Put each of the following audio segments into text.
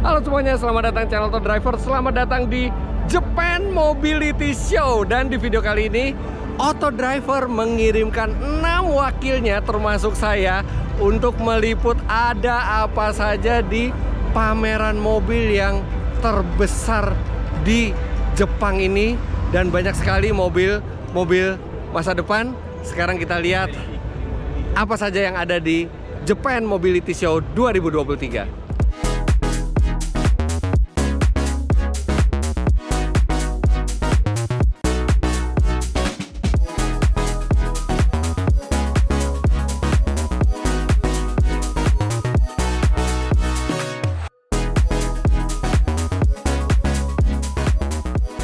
Halo semuanya, selamat datang channel Auto Driver. Selamat datang di Japan Mobility Show. Dan di video kali ini Auto Driver mengirimkan 6 wakilnya termasuk saya untuk meliput ada apa saja di pameran mobil yang terbesar di Jepang ini. Dan banyak sekali mobil masa depan. Sekarang kita lihat apa saja yang ada di Japan Mobility Show 2023.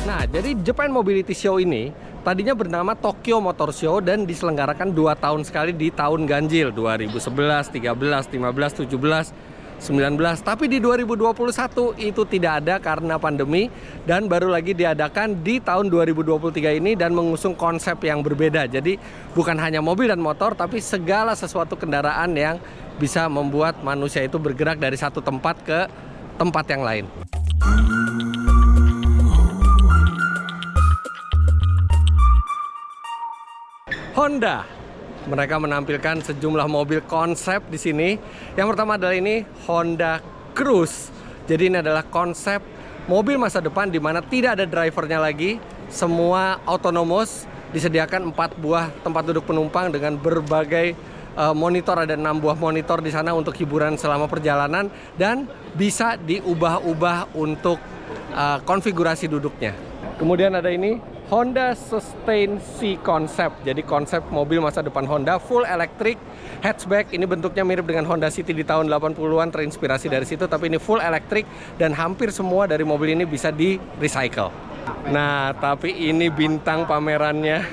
Nah, jadi Japan Mobility Show ini tadinya bernama Tokyo Motor Show dan diselenggarakan 2 tahun sekali di tahun ganjil 2011, 13, 15, 17, 19. Tapi di 2021 itu tidak ada karena pandemi dan baru lagi diadakan di tahun 2023 ini dan mengusung konsep yang berbeda. Jadi bukan hanya mobil dan motor tapi segala sesuatu kendaraan yang bisa membuat manusia itu bergerak dari satu tempat ke tempat yang lain. Honda, mereka menampilkan sejumlah mobil konsep di sini. Yang pertama adalah ini Honda Cruise. Jadi ini adalah konsep mobil masa depan di mana tidak ada drivernya lagi, semua autonomous, disediakan 4 buah tempat duduk penumpang dengan berbagai monitor. Ada 6 buah monitor di sana untuk hiburan selama perjalanan dan bisa diubah-ubah untuk konfigurasi duduknya. Kemudian ada ini Honda Sustain C Concept. Jadi konsep mobil masa depan Honda full electric hatchback. Ini bentuknya mirip dengan Honda City di tahun 80-an, terinspirasi dari situ, tapi ini full electric dan hampir semua dari mobil ini bisa di recycle. Nah, tapi ini bintang pamerannya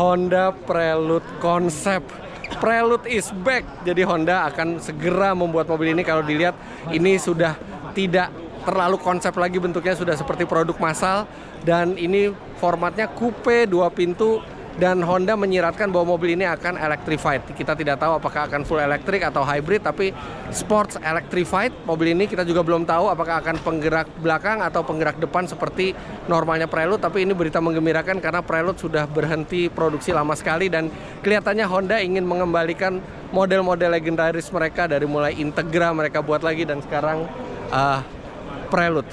Honda Prelude Concept. Prelude is back. Jadi Honda akan segera membuat mobil ini. Kalau dilihat ini sudah tidak terlalu konsep lagi, bentuknya sudah seperti produk massal dan ini formatnya coupe 2 pintu dan Honda menyiratkan bahwa mobil ini akan electrified. Kita tidak tahu apakah akan full electric atau hybrid, tapi sports electrified mobil ini. Kita juga belum tahu apakah akan penggerak belakang atau penggerak depan seperti normalnya Prelude, tapi ini berita menggembirakan karena Prelude sudah berhenti produksi lama sekali dan kelihatannya Honda ingin mengembalikan model-model legendaris mereka, dari mulai Integra mereka buat lagi dan sekarang Prelude.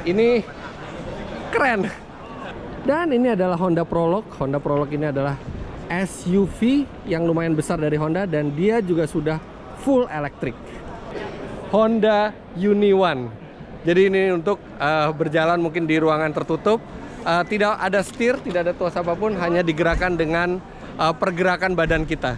Ini keren. Dan ini adalah Honda Prologue. Honda Prologue ini adalah SUV yang lumayan besar dari Honda dan dia juga sudah full electric. Honda Uni-One. Jadi ini untuk berjalan mungkin di ruangan tertutup. Tidak ada setir, tidak ada tuas apapun, hanya digerakkan dengan pergerakan badan kita.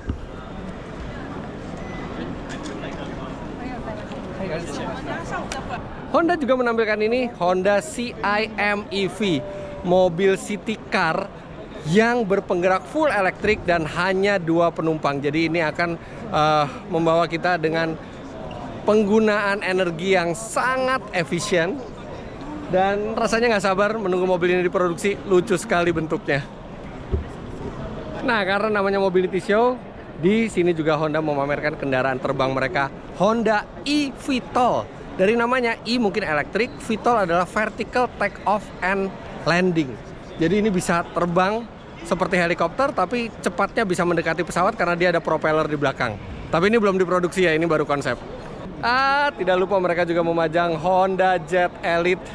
Honda juga menampilkan ini Honda CIM EV, mobil city car yang berpenggerak full elektrik dan hanya 2 penumpang. Jadi ini akan membawa kita dengan penggunaan energi yang sangat efisien dan rasanya nggak sabar menunggu mobil ini diproduksi. Lucu sekali bentuknya. Nah, karena namanya Mobility Show, di sini juga Honda memamerkan kendaraan terbang mereka, Honda eVTOL. Dari namanya, E mungkin elektrik, VTOL adalah vertical take off and landing. Jadi ini bisa terbang seperti helikopter, tapi cepatnya bisa mendekati pesawat karena dia ada propeller di belakang. Tapi ini belum diproduksi ya, ini baru konsep. Tidak lupa mereka juga memajang Honda Jet Elite.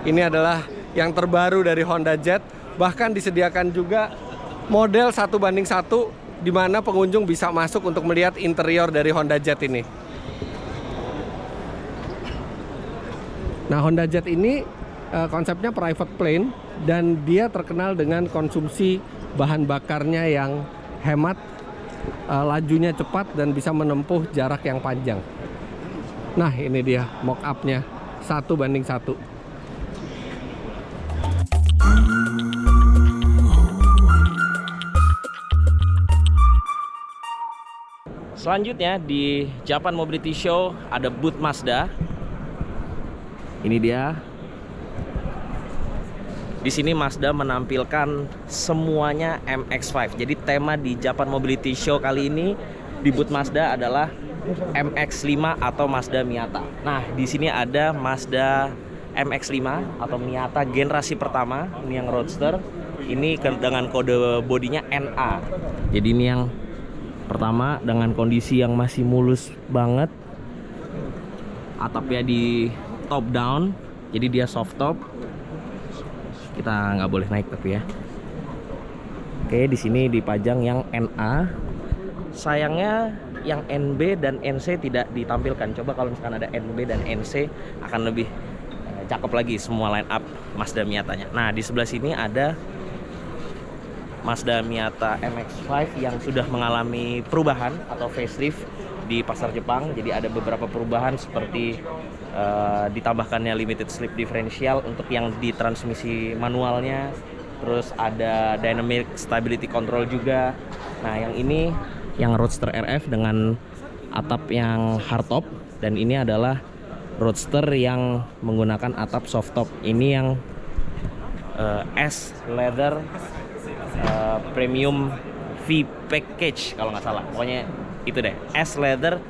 Ini adalah yang terbaru dari Honda Jet. Bahkan disediakan juga model 1:1 di mana pengunjung bisa masuk untuk melihat interior dari Honda Jet ini. Nah, Honda Jet ini konsepnya private plane dan dia terkenal dengan konsumsi bahan bakarnya yang hemat, lajunya cepat dan bisa menempuh jarak yang panjang. Nah, ini dia mock-up-nya 1:1. Selanjutnya di Japan Mobility Show ada booth Mazda. Ini dia. Di sini Mazda menampilkan semuanya MX-5. Jadi tema di Japan Mobility Show kali ini di booth Mazda adalah MX-5 atau Mazda Miata. Nah, di sini ada Mazda MX-5 atau Miata generasi pertama, ini yang roadster. Ini dengan kode bodinya NA. Jadi ini yang pertama dengan kondisi yang masih mulus banget. Atapnya di top down, jadi dia soft top. Kita nggak boleh naik tapi ya. Oke, di sini dipajang yang NA. Sayangnya yang NB dan NC tidak ditampilkan. Coba kalau misalkan ada NB dan NC akan lebih cakep lagi semua line up Mazda Miatanya. Nah, di sebelah sini ada Mazda Miata MX-5 yang sudah mengalami perubahan atau facelift di pasar Jepang. Jadi ada beberapa perubahan seperti ditambahkannya limited slip differential untuk yang di transmisi manualnya. Terus ada dynamic stability control juga. Nah, yang ini yang Roadster RF dengan atap yang hardtop, dan ini adalah Roadster yang menggunakan atap softtop. Ini yang S leather premium V package kalau nggak salah. Pokoknya itu deh, S leather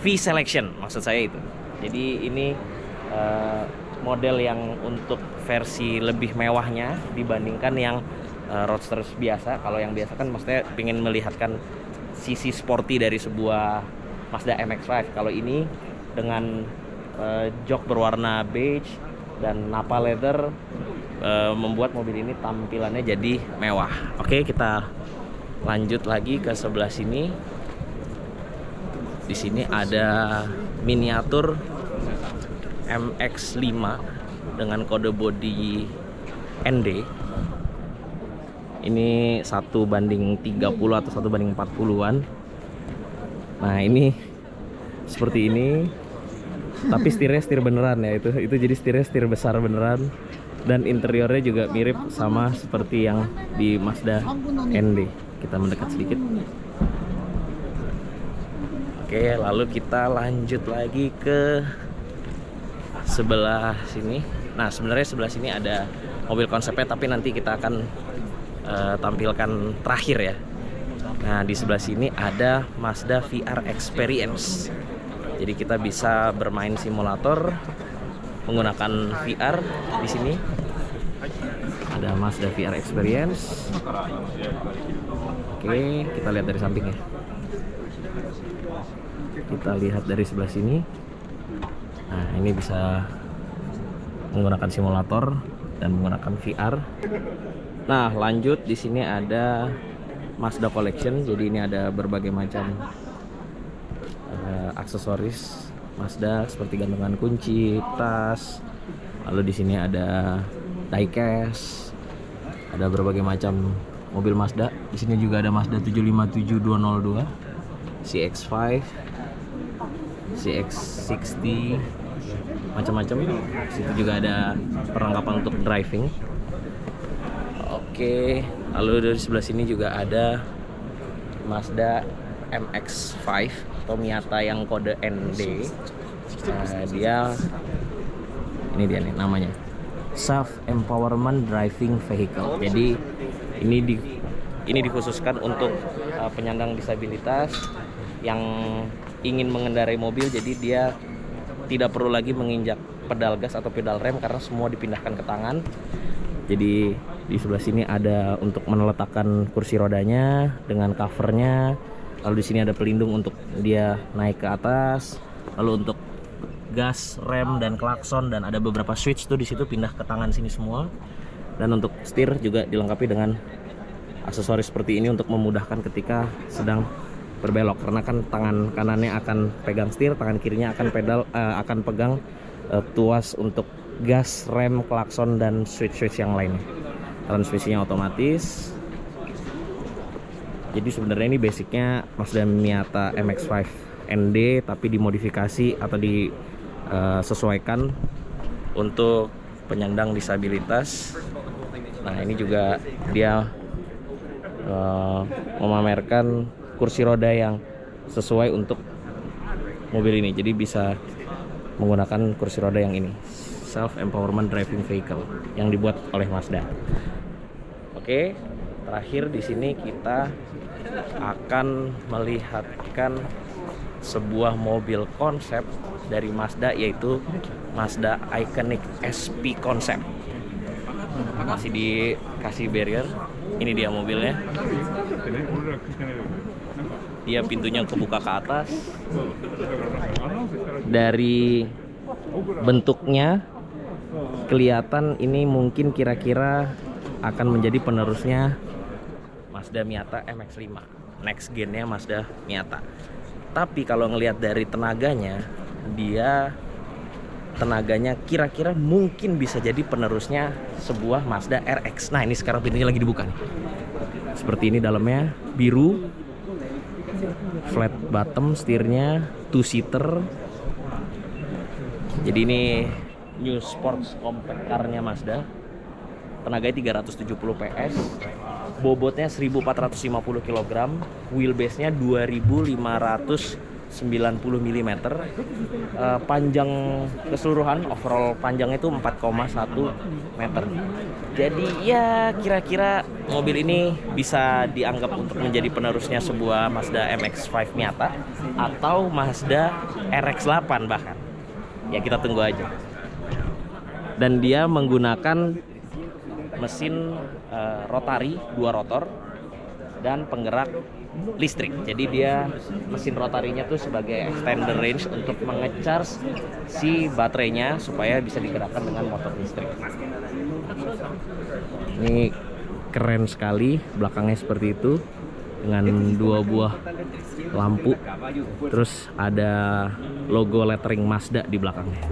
V selection maksud saya itu. Jadi ini model yang untuk versi lebih mewahnya dibandingkan yang Roadster biasa. Kalau yang biasa kan maksudnya pengen melihatkan sisi sporty dari sebuah Mazda MX-5. Kalau ini dengan jok berwarna beige dan Nappa leather membuat mobil ini tampilannya jadi mewah. Oke, kita lanjut lagi ke sebelah sini. Di sini ada miniatur MX-5 dengan kode bodi ND. Ini 1:30 atau 1:40-an. Nah, ini seperti ini. Tapi setirnya setir beneran ya, itu jadi setirnya setir besar beneran, dan interiornya juga mirip sama seperti yang di Mazda ND. Kita mendekat sedikit. Oke, lalu kita lanjut lagi ke sebelah sini. Nah, sebenarnya sebelah sini ada mobil konsepnya, tapi nanti kita akan tampilkan terakhir ya. Nah, di sebelah sini ada Mazda VR Experience. Jadi kita bisa bermain simulator menggunakan VR di sini. Ada Mazda VR Experience. Oke, kita lihat dari samping ya. Kita lihat dari sebelah sini. Nah, ini bisa menggunakan simulator dan menggunakan VR. Nah, lanjut di sini ada Mazda Collection. Jadi ini ada berbagai macam aksesoris Mazda seperti gantungan kunci, tas. Lalu di sini ada diecast. Ada berbagai macam mobil Mazda. Di sini juga ada Mazda 757202, CX-5, CX-60, macam-macam. Situ juga ada perlengkapan untuk driving. Oke, lalu dari sebelah sini juga ada Mazda MX-5 atau Miata yang kode ND. Ini dia nih namanya, Self Empowerment Driving Vehicle. Jadi ini dikhususkan untuk penyandang disabilitas yang ingin mengendarai mobil. Jadi dia tidak perlu lagi menginjak pedal gas atau pedal rem karena semua dipindahkan ke tangan. Jadi di sebelah sini ada untuk meletakkan kursi rodanya dengan covernya. Lalu di sini ada pelindung untuk dia naik ke atas. Lalu untuk gas, rem, dan klakson, dan ada beberapa switch tuh di situ pindah ke tangan sini semua. Dan untuk setir juga dilengkapi dengan aksesoris seperti ini untuk memudahkan ketika sedang berbelok. Karena kan tangan kanannya akan pegang setir, tangan kirinya akan pegang tuas untuk gas, rem, klakson, dan switch-switch yang lainnya. Transmisinya otomatis. Jadi sebenarnya ini basicnya Mazda Miata MX-5 ND, tapi dimodifikasi atau disesuaikan untuk penyandang disabilitas. Nah, ini juga dia memamerkan kursi roda yang sesuai untuk mobil ini. Jadi bisa menggunakan kursi roda yang ini, Self Empowerment Driving Vehicle, yang dibuat oleh Mazda. Oke, terakhir di sini kita akan melihatkan sebuah mobil konsep dari Mazda, yaitu Mazda Iconic SP Concept. Masih dikasih barrier. Ini dia mobilnya. Dia pintunya kebuka ke atas. Dari bentuknya kelihatan ini mungkin kira-kira akan menjadi penerusnya Mazda Miata MX-5, next gen-nya Mazda Miata. Tapi kalau ngelihat dari tenaganya, tenaganya kira-kira mungkin bisa jadi penerusnya sebuah Mazda RX. Nah, ini sekarang pintunya lagi dibuka nih. Seperti ini dalamnya, biru, flat bottom setirnya, two seater. Jadi ini new sports compact car-nya Mazda. Tenaganya 370 PS, bobotnya 1450 kg, wheelbase-nya 2590 mm, panjang keseluruhan overall panjangnya itu 4,1 meter. Jadi ya kira-kira mobil ini bisa dianggap untuk menjadi penerusnya sebuah Mazda MX-5 Miata atau Mazda RX-8 bahkan. Ya kita tunggu aja. Dan dia menggunakan mesin rotari 2 rotor dan penggerak listrik. Jadi dia mesin rotarinya tuh sebagai extender range untuk mengecharge si baterainya supaya bisa digerakkan dengan motor listrik. Ini keren sekali, belakangnya seperti itu dengan 2 buah lampu. Terus ada logo lettering Mazda di belakangnya.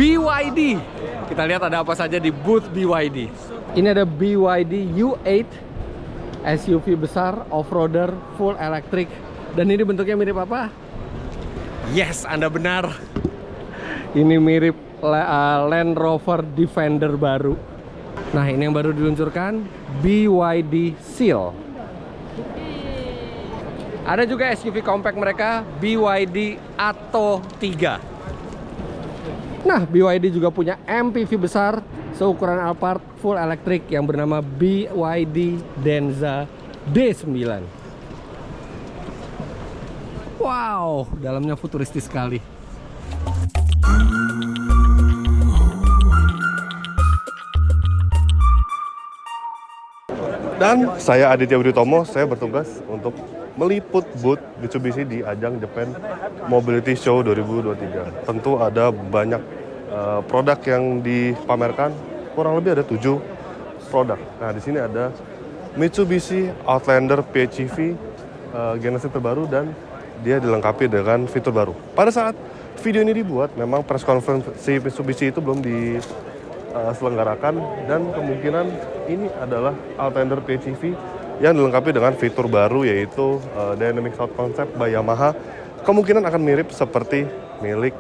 BYD. Kita lihat ada apa saja di booth BYD. Ini ada BYD U8 SUV besar, off-roader, full electric. Dan ini bentuknya mirip apa? Yes, Anda benar. Ini mirip Land Rover Defender baru. Nah, ini yang baru diluncurkan, BYD Seal. Ada juga SUV compact mereka, BYD Atto 3. Nah, BYD juga punya MPV besar seukuran Alphard full electric yang bernama BYD Denza D9. Wow, dalamnya futuristis sekali. Dan saya Aditya Budi Utomo, saya bertugas untuk meliput booth Mitsubishi di ajang Japan Mobility Show 2023. Tentu ada banyak produk yang dipamerkan, kurang lebih ada 7 produk. Nah, di sini ada Mitsubishi Outlander PHEV generasi terbaru dan dia dilengkapi dengan fitur baru. Pada saat video ini dibuat, memang press conference Mitsubishi itu belum diselenggarakan dan kemungkinan ini adalah Outlander PHEV yang dilengkapi dengan fitur baru yaitu Dynamic Sound Concept by Yamaha. Kemungkinan akan mirip seperti milik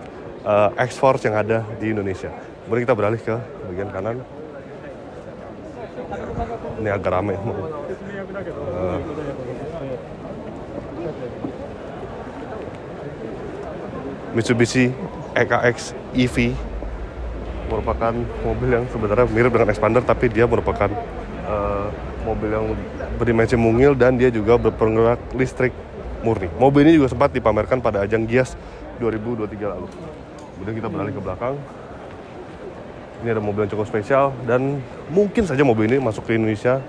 X-Force yang ada di Indonesia. Kemudian kita beralih ke bagian kanan. Ini agak ramai. Mitsubishi EKX EV merupakan mobil yang sebenarnya mirip dengan Xpander, tapi dia merupakan mobil yang berdimensi mungil dan dia juga berpenggerak listrik murni. Mobil ini juga sempat dipamerkan pada ajang Gias 2023 lalu. Kemudian kita beralih ke belakang. Ini ada mobil yang cukup spesial dan mungkin saja mobil ini masuk ke Indonesia,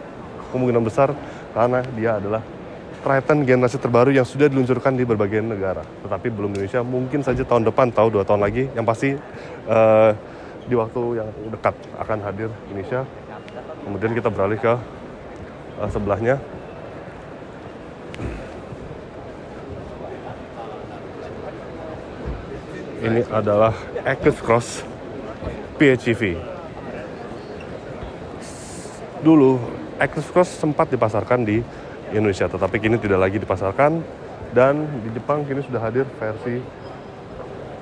kemungkinan besar karena dia adalah Triton generasi terbaru yang sudah diluncurkan di berbagai negara. Tetapi belum di Indonesia, mungkin saja tahun depan atau 2 tahun lagi, yang pasti di waktu yang dekat akan hadir di Indonesia. Kemudian kita beralih ke sebelahnya. Ini adalah Eclipse Cross PHEV. Dulu Eclipse Cross sempat dipasarkan di Indonesia, tetapi kini tidak lagi dipasarkan dan di Jepang kini sudah hadir versi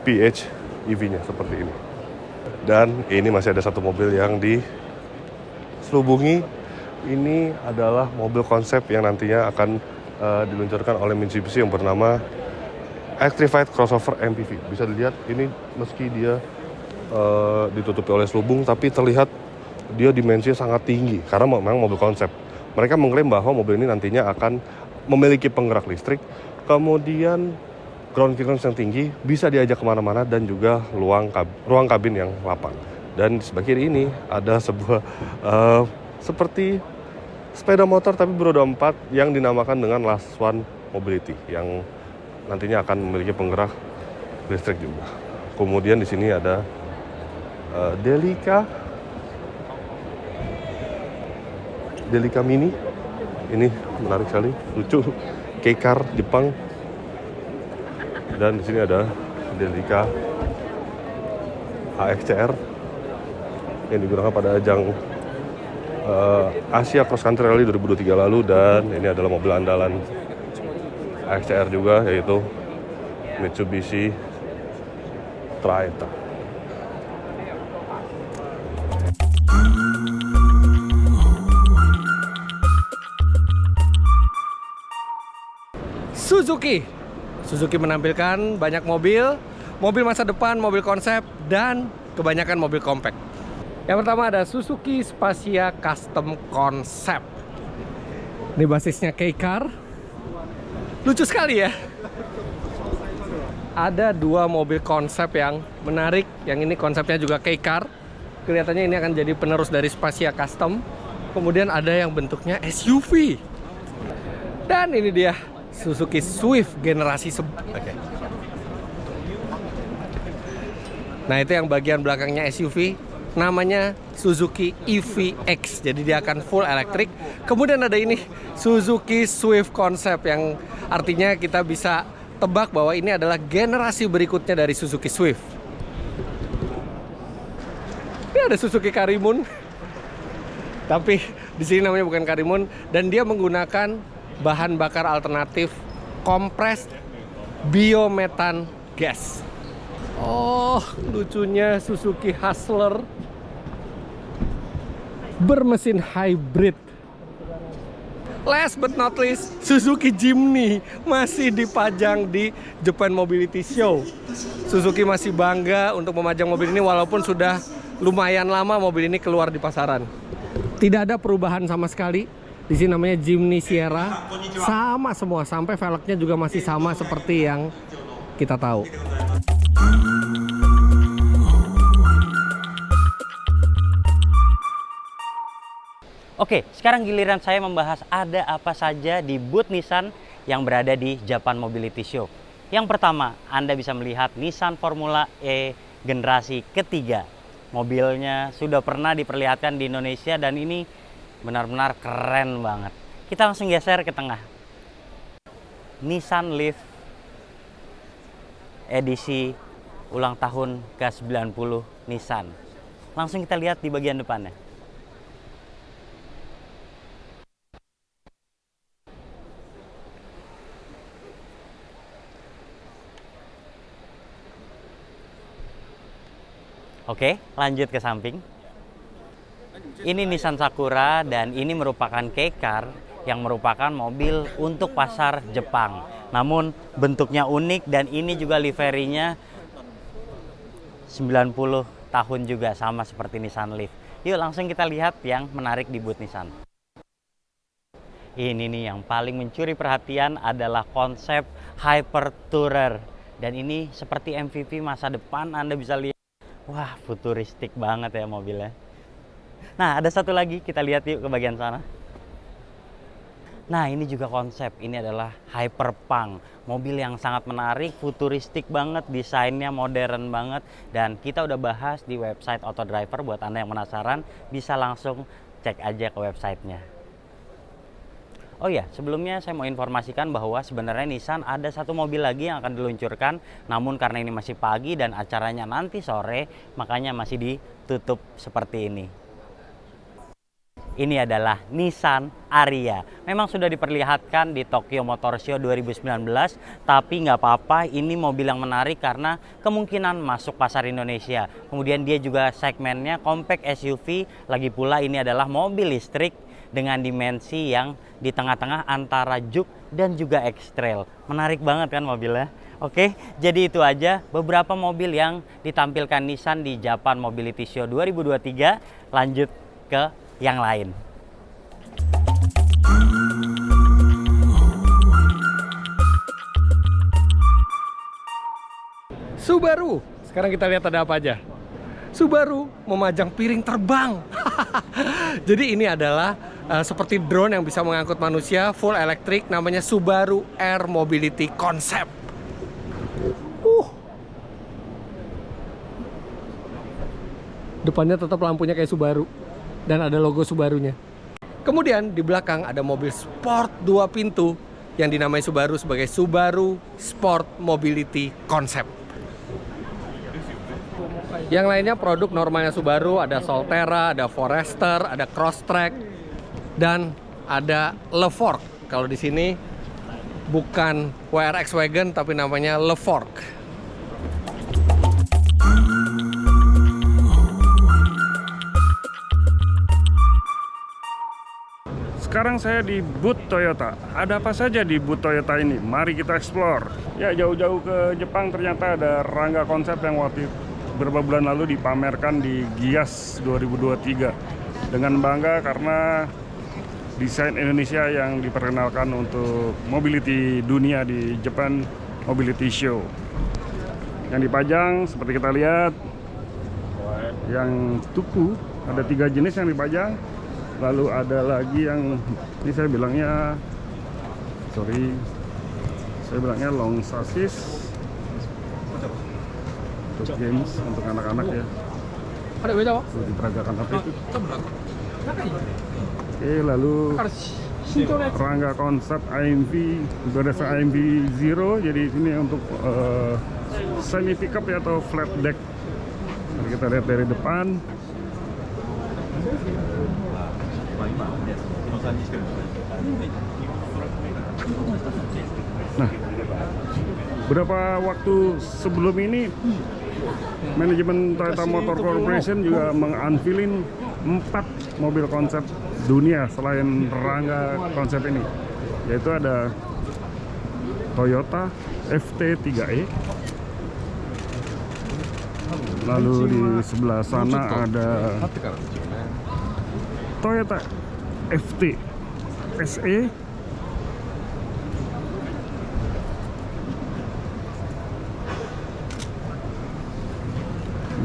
PHEV-nya seperti ini. Dan ini masih ada satu mobil yang diselubungi. Ini adalah mobil konsep yang nantinya akan diluncurkan oleh Mitsubishi yang bernama Electrified Crossover MPV. Bisa dilihat ini meski dia ditutupi oleh selubung, tapi terlihat dia dimensinya sangat tinggi karena memang mobil konsep. Mereka mengklaim bahwa mobil ini nantinya akan memiliki penggerak listrik, kemudian ground clearance yang tinggi, bisa diajak kemana-mana, dan juga ruang kabin yang lapang. Dan di sebelah kiri ini ada sebuah seperti sepeda motor tapi beroda 4 yang dinamakan dengan Last One Mobility yang nantinya akan memiliki penggerak listrik juga. Kemudian di sini ada Delica Mini. Ini menarik sekali, lucu, K-car Jepang. Dan di sini ada Delica AXCR yang digunakan pada ajang Asia Cross Country Rally 2023 lalu, dan ini adalah mobil andalan AXCR juga, yaitu Mitsubishi Triton. Suzuki menampilkan banyak mobil masa depan, mobil konsep, dan kebanyakan mobil compact. Yang pertama ada Suzuki Spacia Custom Concept. Ini basisnya K-car. Lucu sekali ya. Ada dua mobil konsep yang menarik. Yang ini konsepnya juga K-car. Kelihatannya ini akan jadi penerus dari Spacia Custom. Kemudian ada yang bentuknya SUV. Dan ini dia Suzuki Swift generasi Oke. Nah, itu yang bagian belakangnya SUV. Namanya Suzuki EVX, jadi dia akan full elektrik. Kemudian ada ini Suzuki Swift Concept, yang artinya kita bisa tebak bahwa ini adalah generasi berikutnya dari Suzuki Swift. Ini ada Suzuki Karimun, tapi di sini namanya bukan Karimun, dan dia menggunakan bahan bakar alternatif compressed biometan gas. Oh, lucunya Suzuki Hustler bermesin hybrid. Last but not least, Suzuki Jimny masih dipajang di Japan Mobility Show. Suzuki masih bangga untuk memajang mobil ini walaupun sudah lumayan lama mobil ini keluar di pasaran. Tidak ada perubahan sama sekali. Di sini namanya Jimny Sierra. Sama semua, sampai velgnya juga masih sama seperti yang kita tahu. Oke, sekarang giliran saya membahas ada apa saja di booth Nissan yang berada di Japan Mobility Show. Yang pertama, Anda bisa melihat Nissan Formula E generasi ketiga. Mobilnya sudah pernah diperlihatkan di Indonesia dan ini benar-benar keren banget. Kita langsung geser ke tengah. Nissan Leaf edisi ulang tahun ke-90 Nissan. Langsung kita lihat di bagian depannya. Oke, lanjut ke samping. Ini Nissan Sakura dan ini merupakan K-car yang merupakan mobil untuk pasar Jepang. Namun bentuknya unik dan ini juga liverinya 90 tahun juga, sama seperti Nissan Leaf. Yuk langsung kita lihat yang menarik di booth Nissan. Ini nih yang paling mencuri perhatian adalah konsep Hyper Tourer. Dan ini seperti MVP masa depan, Anda bisa lihat. Wah, futuristik banget ya mobilnya. Nah, ada satu lagi, kita lihat yuk ke bagian sana. Nah, ini juga konsep, ini adalah Hyperpunk. Mobil yang sangat menarik, futuristik banget, desainnya modern banget. Dan kita udah bahas di website Autodriver, buat Anda yang penasaran, bisa langsung cek aja ke websitenya. Oh ya, sebelumnya saya mau informasikan bahwa sebenarnya Nissan ada satu mobil lagi yang akan diluncurkan. Namun karena ini masih pagi dan acaranya nanti sore, makanya masih ditutup seperti ini. Ini adalah Nissan Ariya. Memang sudah diperlihatkan di Tokyo Motor Show 2019, tapi nggak apa-apa, ini mobil yang menarik karena kemungkinan masuk pasar Indonesia. Kemudian dia juga segmennya compact SUV, lagi pula ini adalah mobil listrik dengan dimensi yang di tengah-tengah antara Juke dan juga X-Trail. Menarik banget kan mobilnya? Oke, jadi itu aja beberapa mobil yang ditampilkan Nissan di Japan Mobility Show 2023. Lanjut ke yang lain. Subaru. Sekarang kita lihat ada apa aja. Subaru memajang piring terbang. Jadi ini adalah seperti drone yang bisa mengangkut manusia, full elektrik, namanya Subaru Air Mobility Concept. Depannya tetap lampunya kayak Subaru dan ada logo Subarunya. Kemudian di belakang ada mobil sport 2 pintu yang dinamai Subaru sebagai Subaru Sport Mobility Concept. Yang lainnya produk normalnya Subaru, ada Solterra, ada Forester, ada Crosstrek, dan ada Le Fork. Kalau di sini bukan WRX Wagon tapi namanya Le Fork. Sekarang saya di booth Toyota. Ada apa saja di booth Toyota ini? Mari kita explore. Ya, jauh-jauh ke Jepang ternyata ada Rangga konsep yang waktu beberapa bulan lalu dipamerkan di Gias 2023. Dengan bangga karena desain Indonesia yang diperkenalkan untuk mobility dunia di Japan Mobility Show. Yang dipajang seperti kita lihat, yang tuku ada 3 jenis yang dipajang. Lalu ada lagi yang ini saya bilangnya long chassis untuk games untuk anak-anak ya. Ada beda, Pak? Untuk diperagakan apa itu? Oke, lalu Rangga konsep AMV, itu ada AMV Zero, jadi ini untuk semi pickup ya atau flat deck. Mari kita lihat dari depan. Nah, beberapa waktu sebelum ini manajemen Toyota Motor Corporation juga meng-unveilin 4 mobil konsep dunia selain Rangga konsep ini, yaitu ada Toyota FT3E, lalu di sebelah sana ada Toyota FT SE,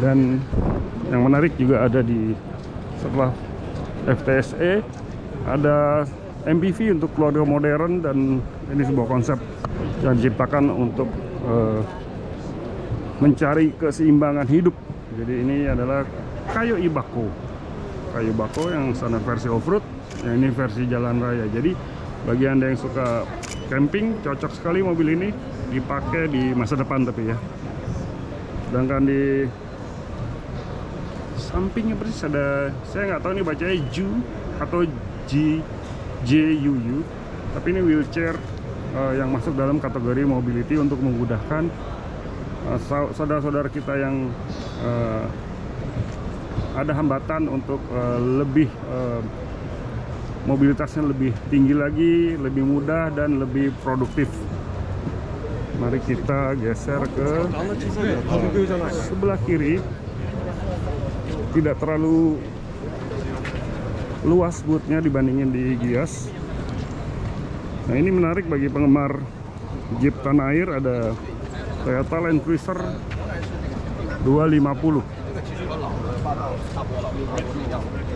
dan yang menarik juga ada di setelah FTSE ada MPV untuk keluarga modern, dan ini sebuah konsep yang diciptakan untuk mencari keseimbangan hidup. Jadi ini adalah Kayo Ibako yang standar versi off-road, yang ini versi jalan raya. Jadi bagi Anda yang suka camping, cocok sekali mobil ini dipakai di masa depan tapi ya. Sedangkan di sampingnya persis ada, saya nggak tahu ini bacanya Ju atau JUU, tapi ini wheelchair yang masuk dalam kategori mobility untuk memudahkan saudara-saudara kita yang ada hambatan untuk lebih mobilitasnya lebih tinggi lagi, lebih mudah dan lebih produktif. Mari kita geser ke sebelah kiri. Tidak terlalu luas boothnya dibandingin di Gias. Nah, ini menarik bagi penggemar Jeep tanah air. Ada Toyota Land Cruiser 250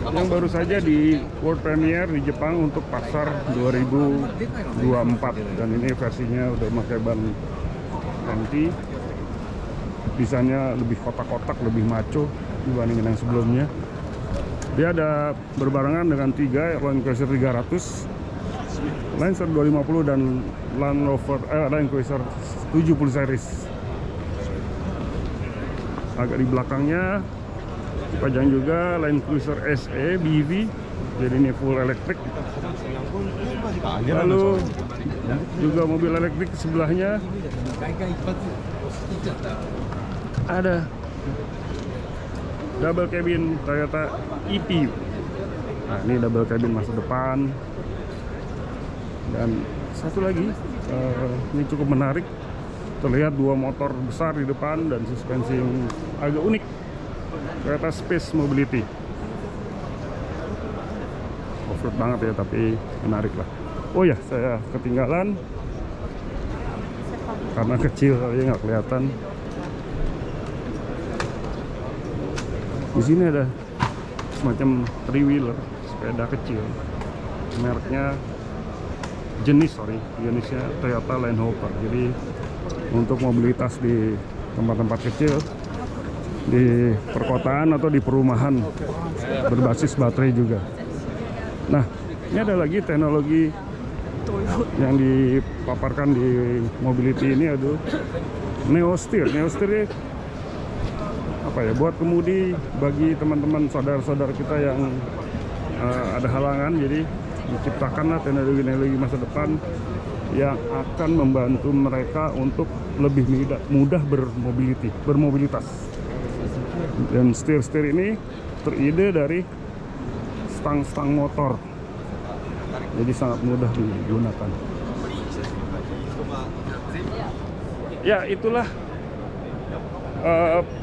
yang baru saja di World Premiere di Jepang untuk pasar 2024, dan ini versinya udah pakai ban anti. Desainnya lebih kotak-kotak, lebih maco dibandingin yang sebelumnya. Dia ada berbarengan dengan 3 Land Cruiser 300, Lancer 250 dan Land Cruiser 70 series. Agak di belakangnya dipajang juga Land Cruiser SE BEV, jadi ini full elektrik. Lalu juga mobil elektrik sebelahnya ada double cabin Toyota EPU. Nah, ini double cabin masa depan. Dan satu lagi, ini cukup menarik. Terlihat 2 motor besar di depan dan suspensi yang agak unik. Toyota Space Mobility. off-road banget ya, tapi menarik lah. Oh ya, saya ketinggalan karena kecil kali nggak kelihatan. Di sini ada semacam three-wheeler, sepeda kecil, mereknya jenisnya Toyota Land Rover. Jadi untuk mobilitas di tempat-tempat kecil, di perkotaan atau di perumahan, berbasis baterai juga. Nah, ini ada lagi teknologi yang dipaparkan di Mobility ini, ada Neosteer. Neosteer apa ya, buat kemudi, bagi teman-teman saudara-saudara kita yang ada halangan. Jadi diciptakanlah teknologi-teknologi masa depan yang akan membantu mereka untuk lebih mudah bermobilitas. Dan steer ini teride dari stang-stang motor, jadi sangat mudah digunakan. Ya, itulah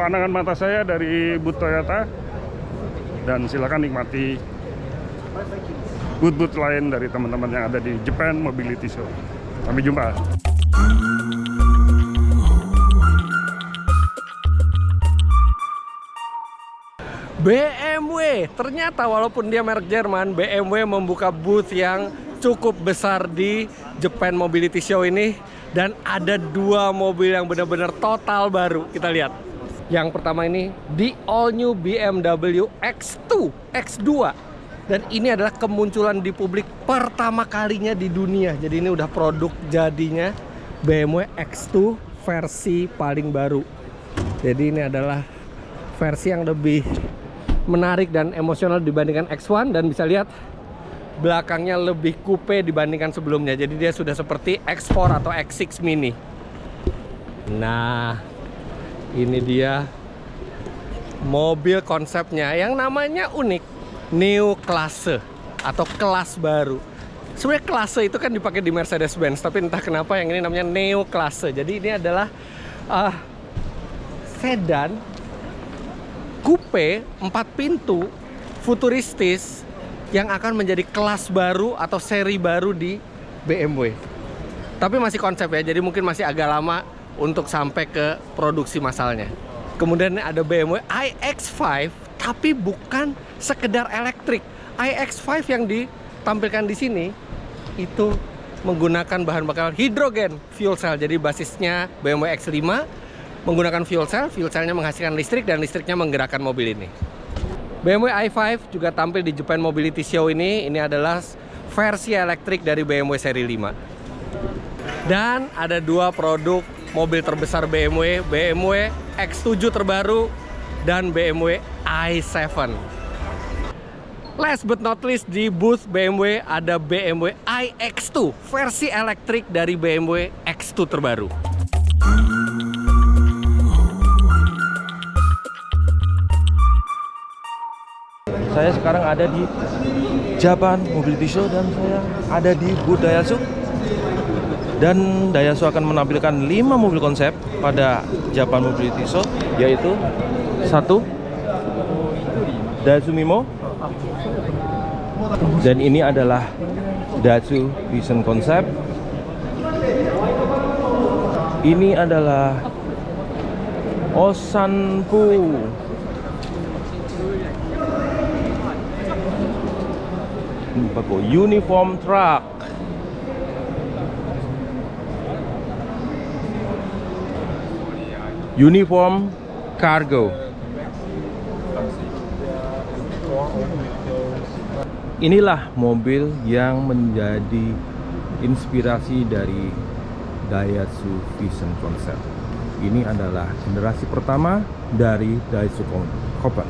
pandangan mata saya dari booth Toyota, dan silakan nikmati booth-booth lain dari teman-teman yang ada di Japan Mobility Show. Sampai jumpa. BMW, ternyata walaupun dia merek Jerman, BMW membuka booth yang cukup besar di Japan Mobility Show ini. Dan ada dua mobil yang benar-benar total baru, kita lihat. Yang pertama ini, the all new BMW X2, X2. Dan ini adalah kemunculan di publik pertama kalinya di dunia. Jadi ini udah produk jadinya BMW X2 versi paling baru. Jadi ini adalah versi yang lebih menarik dan emosional dibandingkan X1, dan bisa lihat belakangnya lebih coupe dibandingkan sebelumnya. Jadi dia sudah seperti X4 atau X6 Mini. Nah, ini dia mobil konsepnya yang namanya unik, Neo Klasse atau kelas baru. Sebenarnya Klasse itu kan dipakai di Mercedes-Benz, tapi entah kenapa yang ini namanya Neo Klasse. Jadi ini adalah sedan coupe 4 pintu futuristis yang akan menjadi kelas baru atau seri baru di BMW. Tapi masih konsep ya, jadi mungkin masih agak lama untuk sampai ke produksi massalnya. Kemudian ada BMW iX5, tapi bukan sekedar elektrik. iX5 yang ditampilkan di sini itu menggunakan bahan bakar hidrogen fuel cell. Jadi basisnya BMW X5 menggunakan fuel cellnya menghasilkan listrik, dan listriknya menggerakkan mobil ini. BMW i5 juga tampil di Japan Mobility Show ini. Ini adalah versi elektrik dari BMW seri 5. Dan ada dua produk mobil terbesar BMW, BMW X7 terbaru dan BMW i7. Last but not least, di booth BMW ada BMW iX2 versi elektrik dari BMW X2 terbaru. Saya sekarang ada di Japan Mobility Show dan saya ada di booth Daihatsu. Dan Daihatsu akan menampilkan 5 mobil konsep pada Japan Mobility Show, yaitu 1 Daihatsu Mimo, dan ini adalah Daihatsu Vision Concept. Ini adalah Osanpu. Uniform Truck. Uniform Cargo. Inilah mobil yang menjadi inspirasi dari Daihatsu Vision Concept. Ini adalah generasi pertama dari Daihatsu Coupé.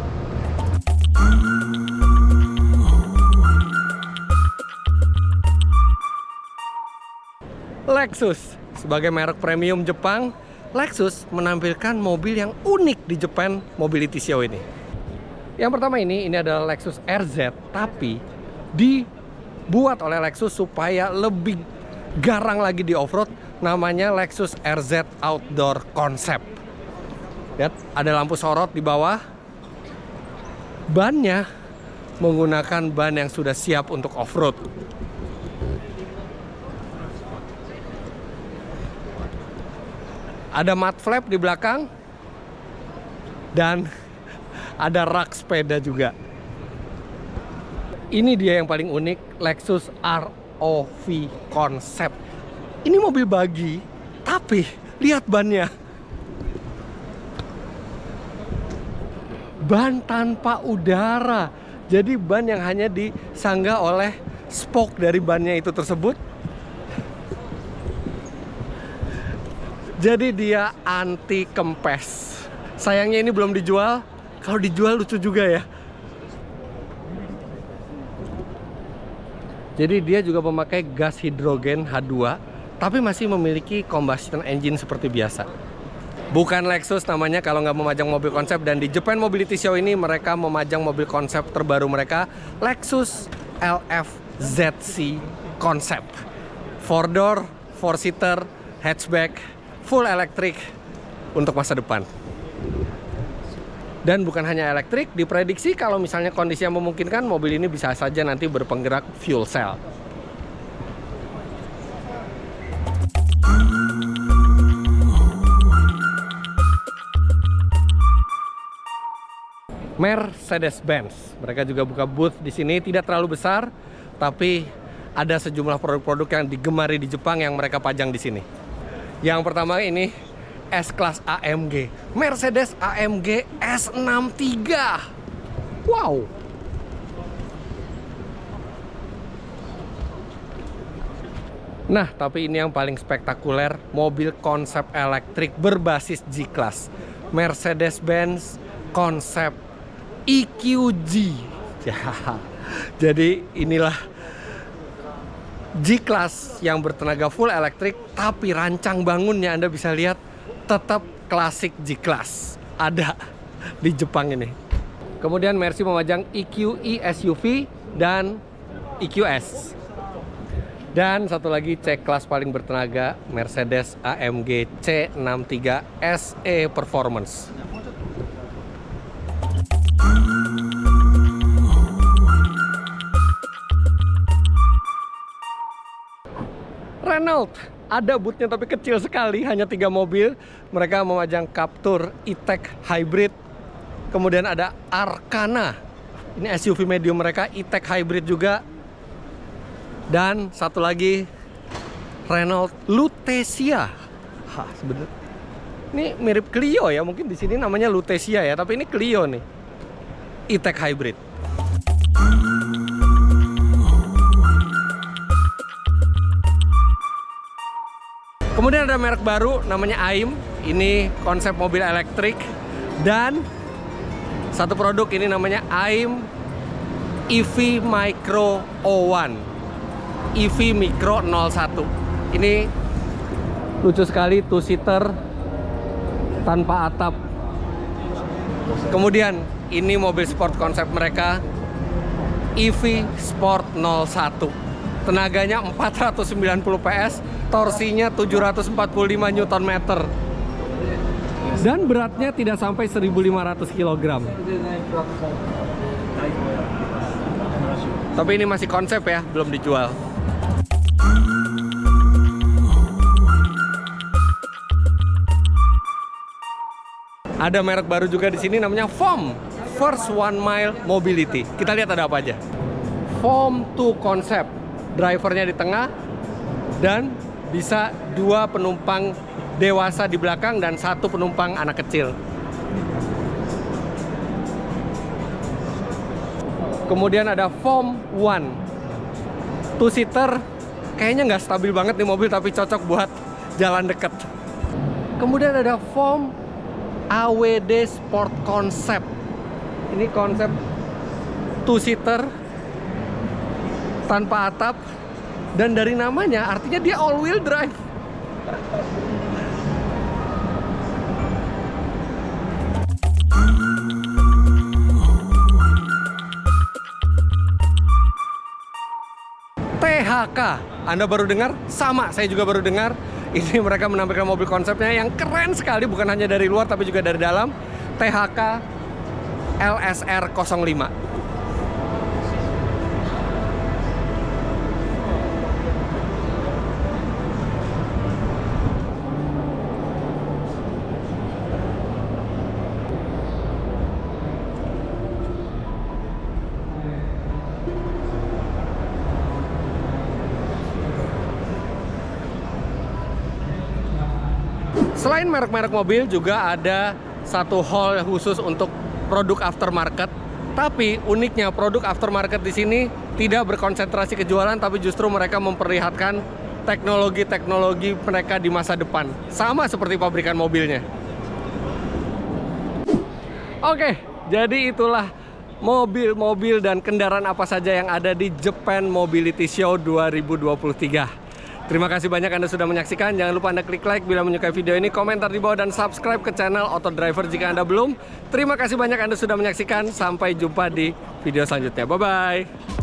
Lexus, sebagai merek premium Jepang, Lexus menampilkan mobil yang unik di Japan Mobility Show ini. Yang pertama ini adalah Lexus RZ, tapi dibuat oleh Lexus supaya lebih garang lagi di off-road. Namanya Lexus RZ Outdoor Concept. Lihat, ada lampu sorot di bawah. Bannya menggunakan ban yang sudah siap untuk off-road. Ada mud flap di belakang dan ada rak sepeda juga. Ini dia yang paling unik, Lexus ROV Concept. Ini mobil bagi, tapi lihat bannya. Ban tanpa udara. Jadi ban yang hanya disanggah oleh spoke dari bannya itu tersebut. Jadi dia anti kempes. Sayangnya ini belum dijual. Kalau dijual lucu juga ya. Jadi dia juga memakai gas hidrogen H2, tapi masih memiliki combustion engine seperti biasa. Bukan Lexus namanya kalau nggak memajang mobil konsep, dan di Japan Mobility Show ini mereka memajang mobil konsep terbaru mereka, Lexus LF ZC Concept. 4-door, 4-seater, hatchback, full elektrik untuk masa depan. Dan bukan hanya elektrik, diprediksi kalau misalnya kondisi yang memungkinkan, mobil ini bisa saja nanti berpenggerak fuel cell. Mercedes-Benz, mereka juga buka booth di sini, tidak terlalu besar, tapi ada sejumlah produk-produk yang digemari di Jepang yang mereka pajang di sini. Yang pertama ini S-Class AMG, Mercedes AMG S63. Wow. Nah, tapi ini yang paling spektakuler, mobil konsep elektrik berbasis G-Class, Mercedes-Benz konsep EQG. Ya, jadi inilah G-Class yang bertenaga full elektrik, tapi rancang bangunnya Anda bisa lihat tetap klasik G-Class. Ada di Jepang ini. Kemudian Mercy memajang EQE SUV dan EQS. Dan satu lagi C-Class paling bertenaga, Mercedes AMG C63 SE Performance. Renault ada bootnya tapi kecil sekali, hanya 3 mobil. Mereka memajang Captur E-Tech Hybrid. Kemudian ada Arcana, ini SUV medium mereka, E-Tech Hybrid juga. Dan satu lagi Renault Lutetia. Sebenarnya ini mirip Clio ya, mungkin di sini namanya Lutetia ya, tapi ini Clio nih, E-Tech Hybrid. Kemudian ada merek baru namanya AIM. Ini konsep mobil elektrik. Dan satu produk ini namanya AIM EV Micro 01, EV Micro 01. Ini lucu sekali, 2-seater tanpa atap. Kemudian ini mobil sport konsep mereka, EV Sport 01. Tenaganya 490 PS, torsinya 745 Nm. Dan beratnya tidak sampai 1.500 kg. Tapi ini masih konsep ya, belum dijual. Ada merek baru juga di sini namanya FOM, First One Mile Mobility. Kita lihat ada apa aja. FOM 2 Concept, drivernya di tengah dan bisa 2 penumpang dewasa di belakang dan 1 penumpang anak kecil. Kemudian ada FOM 1, 2-seater, kayaknya nggak stabil banget nih mobil, tapi cocok buat jalan deket. Kemudian ada FOM AWD Sport Concept. Ini konsep 2-seater tanpa atap, dan dari namanya artinya dia all wheel drive. THK, Anda baru dengar? Sama, saya juga baru dengar. Ini mereka menampilkan mobil konsepnya yang keren sekali, bukan hanya dari luar tapi juga dari dalam. THK LSR 05. Selain merek-merek mobil, juga ada satu hall khusus untuk produk aftermarket. Tapi uniknya produk aftermarket di sini tidak berkonsentrasi ke jualan, tapi justru mereka memperlihatkan teknologi-teknologi mereka di masa depan. Sama seperti pabrikan mobilnya. Oke, jadi itulah mobil-mobil dan kendaraan apa saja yang ada di Japan Mobility Show 2023. Terima kasih banyak Anda sudah menyaksikan. Jangan lupa Anda klik like bila menyukai video ini, komentar di bawah, dan subscribe ke channel Auto Driver jika Anda belum. Terima kasih banyak Anda sudah menyaksikan. Sampai jumpa di video selanjutnya. Bye-bye.